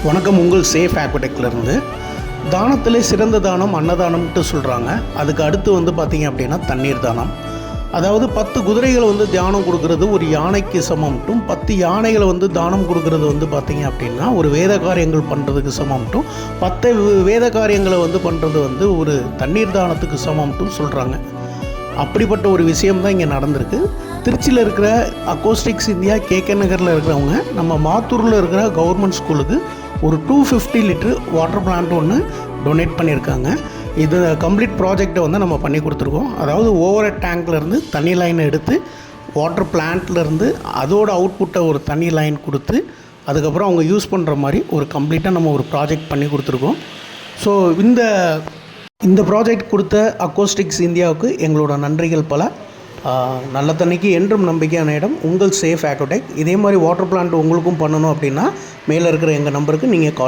வணக்கம். உங்கள் சேஃப் ஆக்வடெக்லேருந்து. தானத்திலே சிறந்த தானம் அன்னதானம்ட்டு சொல்கிறாங்க. அதுக்கு அடுத்து பார்த்திங்க அப்படின்னா தண்ணீர் தானம். அதாவது 10 குதிரைகளை தியானம் கொடுக்கறது ஒரு யானைக்கு சமம்ட்டும், 10 யானைகளை தானம் கொடுக்கறது பார்த்திங்க அப்படின்னா ஒரு வேத காரியங்கள் பண்ணுறதுக்கு சமம்ட்டும், 10 வேத காரியங்களை பண்ணுறது ஒரு தண்ணீர் தானத்துக்கு சமம்ட்டும் சொல்கிறாங்க. அப்படிப்பட்ட ஒரு விஷயம்தான் இங்கே நடந்திருக்கு. திருச்சியில் இருக்கிற அக்கோஸ்டிக்ஸ் இந்தியா கேகே நகரில் இருக்கிறவங்க நம்ம மாத்தூரில் இருக்கிற கவர்மெண்ட் ஸ்கூலுக்கு ஒரு 250 லிட்டர் வாட்டர் பிளான்ட் ஒன்று டொனேட் பண்ணியிருக்காங்க. இது கம்ப்ளீட் ப்ராஜெக்டை நம்ம பண்ணி கொடுத்துருக்கோம். அதாவது ஓவர் டேங்க்லேருந்து தண்ணி லைனை எடுத்து வாட்டர் பிளான்ட்லேருந்து அதோட அவுட்புட்டை ஒரு தண்ணி லைன் கொடுத்து அதுக்கப்புறம் அவங்க யூஸ் பண்ணுற மாதிரி ஒரு கம்ப்ளீட்டாக நம்ம ஒரு ப்ராஜெக்ட் பண்ணி கொடுத்துருக்கோம். ஸோ இந்த ப்ராஜெக்ட் கொடுத்த அக்கோஸ்டிக்ஸ் இந்தியாவுக்கு எங்களோட நன்றிகள் பல. நல்ல தண்ணிக்கு என்றும் நம்பிக்கையான இடம் உங்கள் சேஃப் ஆக்வடெக். இதே மாதிரி வாட்டர் பிளான்ட் உங்களுக்கும் பண்ணணும் அப்படின்னா மேலே இருக்கிற எங்கள் நம்பருக்கு நீங்கள் கால்